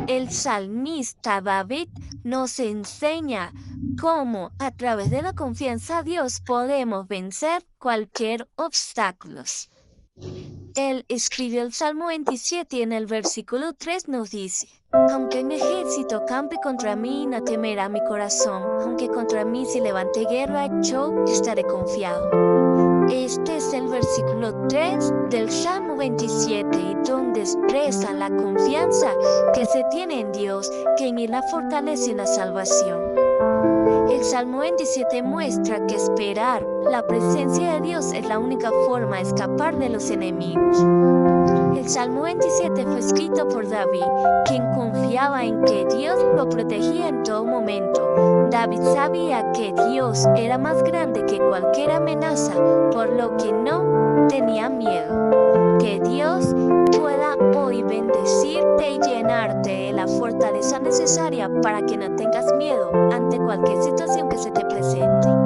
El salmista David nos enseña cómo a través de la confianza a Dios podemos vencer cualquier obstáculo. Él escribió el Salmo 27 y en el versículo 3 nos dice: aunque un ejército campe contra mí, no temerá mi corazón. Aunque contra mí se levante guerra, yo estaré confiado. Este es el versículo 3 del Salmo 27, y donde expresa la confianza que se tiene en Dios, que en Él la fortalece y la salvación. El Salmo 27 muestra que esperar la presencia de Dios es la única forma de escapar de los enemigos. El Salmo 27 fue escrito por David, quien confiaba en que Dios lo protegía en todo momento. David sabía que Dios era más grande que cualquier amenaza, por lo que no tenía miedo. Que Dios pueda hoy bendecirte y llenarte de la fortaleza necesaria para que no tengas miedo ante cualquier situación que se te presente.